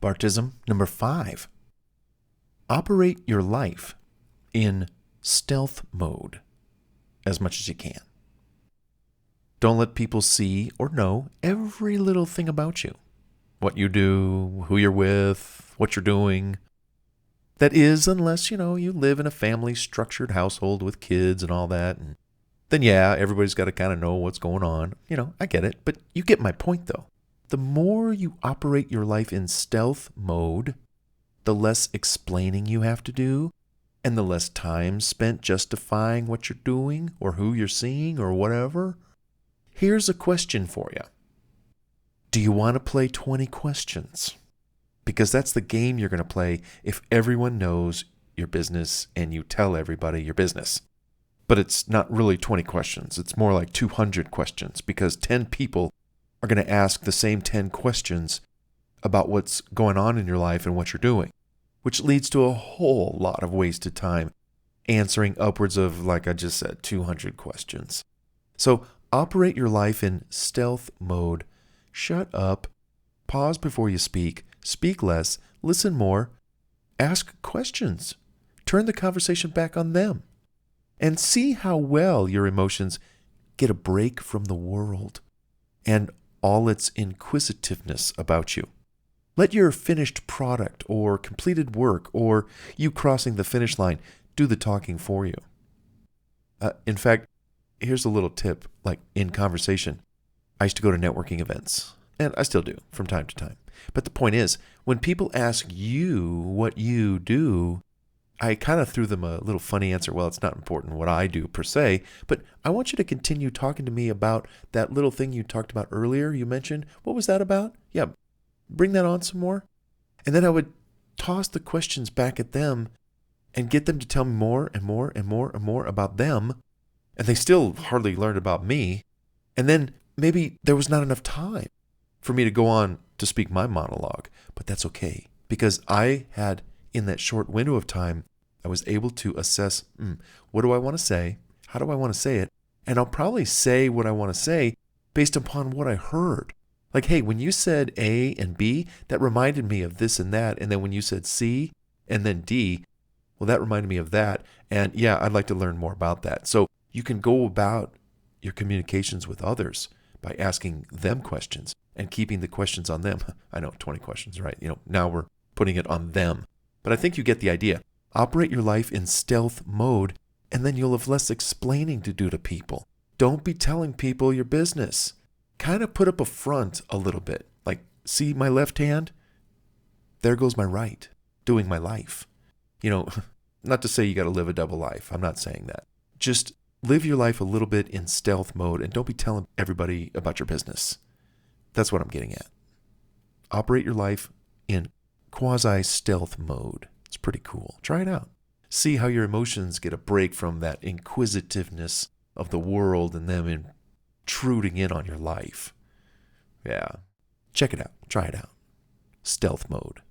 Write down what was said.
Bartism number 5. Operate your life in stealth mode as much as you can. Don't let people see or know every little thing about you. What you do, who you're with, what you're doing. That is, unless, you live in a family-structured household with kids and all that. And then, yeah, everybody's got to kind of know what's going on. I get it. But you get my point, though. The more you operate your life in stealth mode, the less explaining you have to do, and the less time spent justifying what you're doing or who you're seeing or whatever. Here's a question for you. Do you want to play 20 questions? Because that's the game you're going to play if everyone knows your business and you tell everybody your business. But it's not really 20 questions. It's more like 200 questions because 10 people are going to ask the same 10 questions about what's going on in your life and what you're doing, which leads to a whole lot of wasted time answering upwards of, like I just said, 200 questions. So operate your life in stealth mode. Shut up. Pause before you speak. Speak less. Listen more. Ask questions. Turn the conversation back on them. And see how well your emotions get a break from the world and all its inquisitiveness about you. Let your finished product or completed work or you crossing the finish line do the talking for you. In fact, here's a little tip, like in conversation. I used to go to networking events, and I still do from time to time. But the point is, when people ask you what you do, I kind of threw them a little funny answer. Well, it's not important what I do per se, but I want you to continue talking to me about that little thing you talked about earlier. You mentioned, what was that about? Yeah, bring that on some more. And then I would toss the questions back at them and get them to tell me more and more and more and more about them. And they still hardly learned about me. And then maybe there was not enough time for me to go on to speak my monologue, but that's okay because I had, in that short window of time, I was able to assess, what do I want to say? How do I want to say it? And I'll probably say what I want to say based upon what I heard. Like, hey, when you said A and B, that reminded me of this and that. And then when you said C and then D, well, that reminded me of that. And yeah, I'd like to learn more about that. So you can go about your communications with others by asking them questions and keeping the questions on them. I know, 20 questions, right? Now we're putting it on them. But I think you get the idea. Operate your life in stealth mode, and then you'll have less explaining to do to people. Don't be telling people your business. Kind of put up a front a little bit. Like, see my left hand? There goes my right, doing my life. Not to say you got to live a double life. I'm not saying that. Just live your life a little bit in stealth mode and don't be telling everybody about your business. That's what I'm getting at. Operate your life in quasi-stealth mode. It's pretty cool. Try it out. See how your emotions get a break from that inquisitiveness of the world and them intruding in on your life. Yeah. Check it out. Try it out. Stealth mode.